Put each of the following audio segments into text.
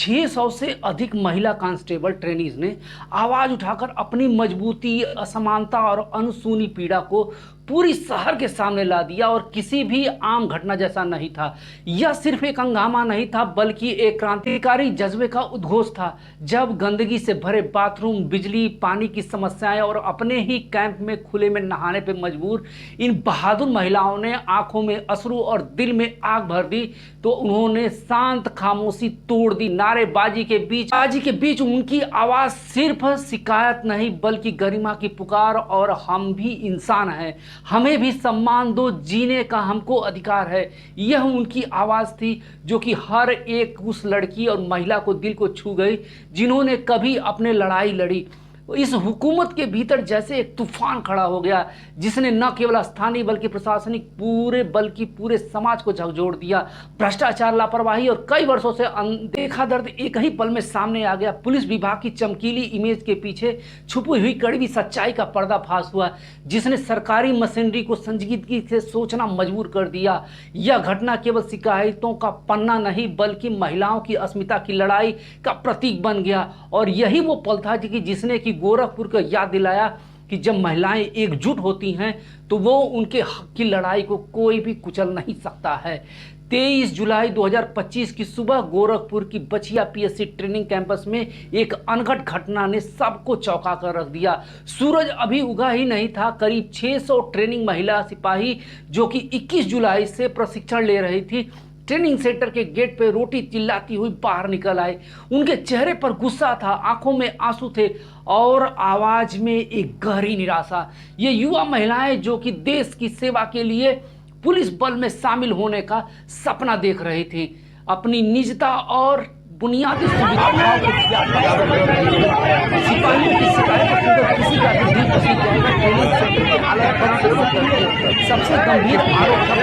600 से अधिक महिला कांस्टेबल ट्रेनीज ने आवाज उठाकर अपनी मजबूती, असमानता और अनसुनी पीड़ा को पूरी शहर के सामने ला दिया। और किसी भी आम घटना जैसा नहीं था। यह सिर्फ एक हंगामा नहीं था, बल्कि एक क्रांतिकारी जज्बे का उद्घोष था। जब गंदगी से भरे बाथरूम, बिजली, पानी की समस्याएं और अपने ही कैंप में खुले में नहाने पर मजबूर इन बहादुर महिलाओं ने आंखों में अश्रु और दिल में आग भर दी, तो उन्होंने शांत खामोशी तोड़ दी। नारेबाजी के बीच उनकी आवाज सिर्फ शिकायत नहीं, बल्कि गरिमा की पुकार। और हम भी इंसान हैं, हमें भी सम्मान दो, जीने का हमको अधिकार है। यह उनकी आवाज थी जो कि हर एक उस लड़की और महिला को दिल को छू गई जिन्होंने कभी अपने लड़ाई लड़ी। इस हुकूमत के भीतर जैसे एक तूफान खड़ा हो गया, जिसने न केवल स्थानीय बल्कि प्रशासनिक पूरे समाज को झकझोर दिया। भ्रष्टाचार, लापरवाही और कई वर्षों से अनदेखा दर्द एक ही पल में सामने आ गया। पुलिस विभाग की चमकीली इमेज के पीछे छुपी हुई कड़वी सच्चाई का पर्दाफाश हुआ, जिसने सरकारी मशीनरी को संजीदगी से सोचना मजबूर कर दिया। यह घटना केवल शिकायतों का पन्ना नहीं, बल्कि महिलाओं की अस्मिता की लड़ाई का प्रतीक बन गया। और यही वो पल था जिसने कि गोरखपुर को याद दिलाया कि जब महिलाएं एकजुट होती हैं तो वो उनके हक की लड़ाई को कोई भी कुचल नहीं सकता है। 23 जुलाई 2025 की सुबह गोरखपुर की बछिया पीएससी ट्रेनिंग कैंपस में एक अनघट घटना ने सबको चौंका कर रख दिया। सूरज अभी उगा ही नहीं था। करीब 600 ट्रेनिंग महिला सिपाही जो कि 21 जुलाई से प्रशिक्षण ले रही थी, ट्रेनिंग सेंटर के गेट पे रोटी चिल्लाती हुई बाहर निकल आए। उनके चेहरे पर गुस्सा था, आंखों में आंसू थे और आवाज में एक गहरी निराशा। ये युवा महिलाएं जो कि देश की सेवा के लिए पुलिस बल में शामिल होने का सपना देख रही थी, अपनी निजता और बुनियादी सुविधाओं को सिपाहियों की शिकायत सुनकर किसी का भी दिल पसीज जाएगा। ट्रेनिंग सेंटर के हालत सबसे गंभीर आरोप था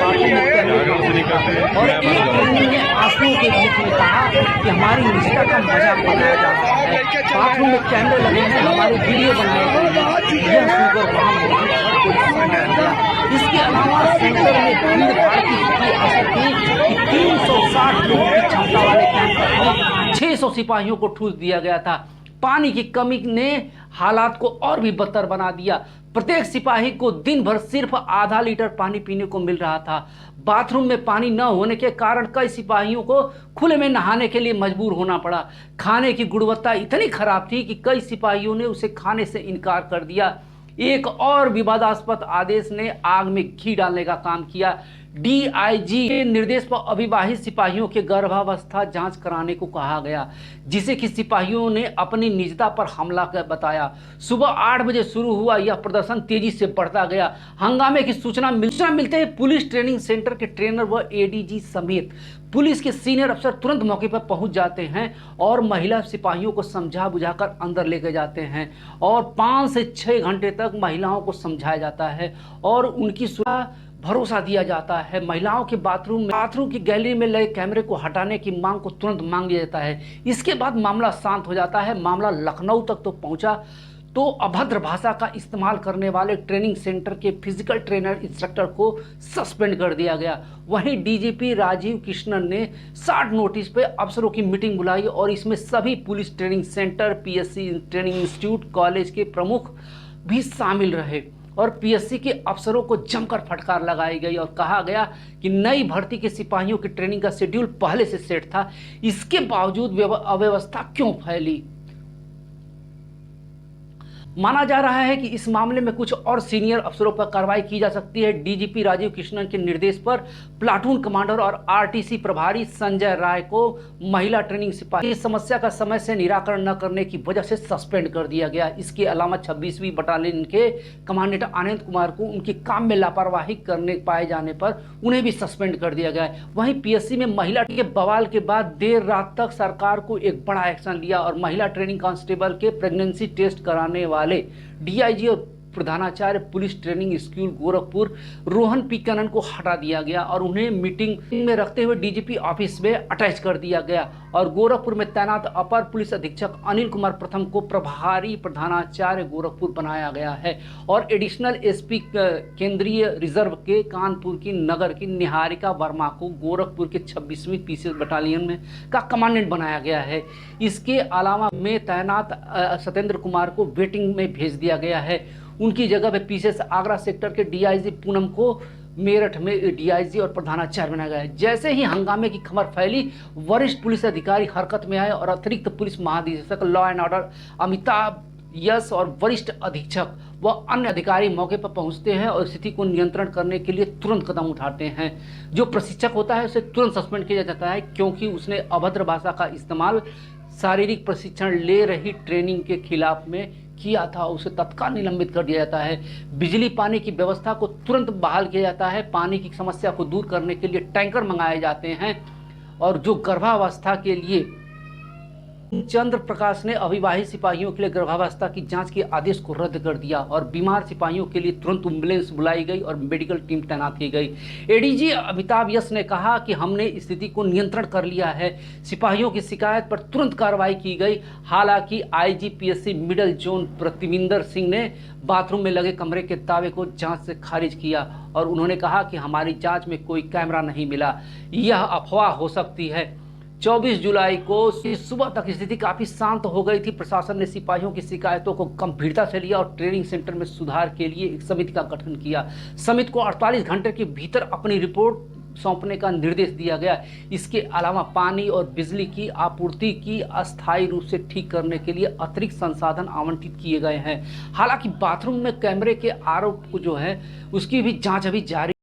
और एक ट्रेनी ने आंसुओं के बीच में कहा कि हमारी निजता का मजाक बनाया जा रहा है, बाथरूम में कैमरे लगे हैं, हमारे वीडियो बनाए गए हैं। यह सुनकर वहां मौजूद हर कोई समझ गया। इसके अलावा सेंटर में भीड़ भाड़ की स्थिति ऐसी थी कि 360 लोगों की क्षमता वाले कैंपर में 600 सिपाहियों को ठूस दिया गया था। पानी की कमी ने हालात को और भी बदतर बना दिया। प्रत्येक सिपाही को दिन भर सिर्फ आधा लीटर पानी पीने को मिल रहा था। बाथरूम में पानी न होने के कारण कई सिपाहियों को खुले में नहाने के लिए मजबूर होना पड़ा। खाने की गुणवत्ता इतनी खराब थी कि कई सिपाहियों ने उसे खाने से इनकार कर दिया। एक और विवादास्पद आदेश ने आग में घी डालने का काम किया। डीआईजी के निर्देश पर अविवाहित सिपाहियों के गर्भावस्था जांच कराने को कहा गया, जिसे कि सिपाहियों ने अपनी निजता पर हमला कर बताया। सुबह 8 बजे शुरू हुआ यह प्रदर्शन तेजी से बढ़ता गया। हंगामे की सूचना मिलते ही पुलिस ट्रेनिंग सेंटर के ट्रेनर व एडीजी समेत पुलिस के सीनियर अफसर तुरंत मौके पर पहुंच जाते हैं और महिला सिपाहियों को समझा बुझाकर अंदर लेके जाते हैं और 5 से 6 घंटे तक महिलाओं को समझाया जाता है और उनकी भरोसा दिया जाता है। महिलाओं के बाथरूम की गैलरी में लगे कैमरे को हटाने की मांग को तुरंत मांग लिया जाता है। इसके बाद मामला शांत हो जाता है। मामला लखनऊ तक तो पहुंचा तो अभद्र भाषा का इस्तेमाल करने वाले ट्रेनिंग सेंटर के फिजिकल ट्रेनर इंस्ट्रक्टर को सस्पेंड कर दिया गया। वहीं डीजीपी राजीव कृष्णन ने शॉर्ट नोटिस पे अफसरों की मीटिंग बुलाई और इसमें सभी police training centre, PSC training institute, college के प्रमुख भी शामिल रहे और पीएससी के अफसरों को जमकर फटकार लगाई गई और कहा गया कि नई भर्ती के सिपाहियों की ट्रेनिंग का शेड्यूल पहले से सेट था, इसके बावजूद अव्यवस्था क्यों फैली। माना जा रहा है कि इस मामले में कुछ और सीनियर अफसरों पर कार्रवाई की जा सकती है। डीजीपी राजीव कृष्णन के निर्देश पर प्लाटून कमांडर और आरटीसी प्रभारी संजय राय को महिला ट्रेनिंग सिपाही इस समस्या का समय से निराकरण न करने की वजह से सस्पेंड कर दिया गया। इसके अलावा 26वीं बटालियन के कमांडेंट आनंद कुमार को उनके काम में लापरवाही करने पाए जाने पर उन्हें भी सस्पेंड कर दिया गया है। वहीं पीएससी में महिला के बवाल के बाद देर रात तक सरकार को एक बड़ा एक्शन लिया और महिला ट्रेनिंग कांस्टेबल के प्रेगनेंसी टेस्ट कराने वाले डीआईजी और प्रधानाचार्य police training school Gorakhpur Rohan P Kanan को हटा दिया गया और उन्हें मीटिंग में रखते हुए डीजीपी ऑफिस में अटैच कर दिया गया और गोरखपुर में तैनात अपर पुलिस अधीक्षक अनिल कुमार प्रथम को प्रभारी प्रधानाचार्य गोरखपुर बनाया गया है और एडिशनल एसपी केंद्रीय रिजर्व के कानपुर की नगर की निहारिका वर्मा को गोरखपुर के 26वीं पीसीएस बटालियन में का कमांडेंट बनाया गया है। इसके अलावा में तैनात सत्येंद्र कुमार को वेटिंग में भेज दिया गया है। उनकी जगह पे पीसीएस आगरा सेक्टर के डीआईजी पूनम को मेरठ में डीआईजी और प्रधानाचार्य बनाया गया है। जैसे ही हंगामे की खबर फैली, वरिष्ठ पुलिस अधिकारी हरकत में आए और अतिरिक्त पुलिस महानिदेशक लॉ एंड ऑर्डर अमिताभ यश और वरिष्ठ अधीक्षक व अन्य अधिकारी मौके पर पहुंचते हैं और स्थिति को नियंत्रण करने के लिए तुरंत कदम उठाते हैं। जो प्रशिक्षक होता है उसे तुरंत सस्पेंड किया जाता है क्योंकि उसने अभद्र भाषा का इस्तेमाल शारीरिक प्रशिक्षण ले रही ट्रेनिंग के खिलाफ में किया था। उसे तत्काल निलंबित कर दिया जाता है। बिजली पानी की व्यवस्था को तुरंत बहाल किया जाता है। पानी की समस्या को दूर करने के लिए टैंकर मंगाए जाते हैं और जो गर्भावस्था के लिए चंद्र प्रकाश ने अविवाहित सिपाहियों के लिए गर्भावस्था की जांच के आदेश को रद्द कर दिया और बीमार सिपाहियों के लिए तुरंत एम्बुलेंस बुलाई गई और मेडिकल टीम तैनात की गई। एडीजी अमिताभ यश ने कहा कि हमने स्थिति को नियंत्रण कर लिया है। सिपाहियों की शिकायत पर तुरंत कार्रवाई की गई। हालांकि आईजीपीएससी मिडिल जोन प्रतिविंदर सिंह ने बाथरूम में लगे कमरे के दावे को जांच से खारिज किया और उन्होंने कहा कि हमारी जांच में कोई कैमरा नहीं मिला, यह अफवाह हो सकती है। 24 जुलाई को सुबह तक स्थिति काफी शांत हो गई थी। प्रशासन ने सिपाहियों की शिकायतों को गंभीरता से लिया और ट्रेनिंग सेंटर में सुधार के लिए एक समिति का गठन किया। समिति को 48 घंटे के भीतर अपनी रिपोर्ट सौंपने का निर्देश दिया गया। इसके अलावा पानी और बिजली की आपूर्ति की अस्थायी रूप से ठीक करने के लिए अतिरिक्त संसाधन आवंटित किए गए हैं। हालांकि बाथरूम में कैमरे के आरोप को जो है उसकी भी जांच अभी जारी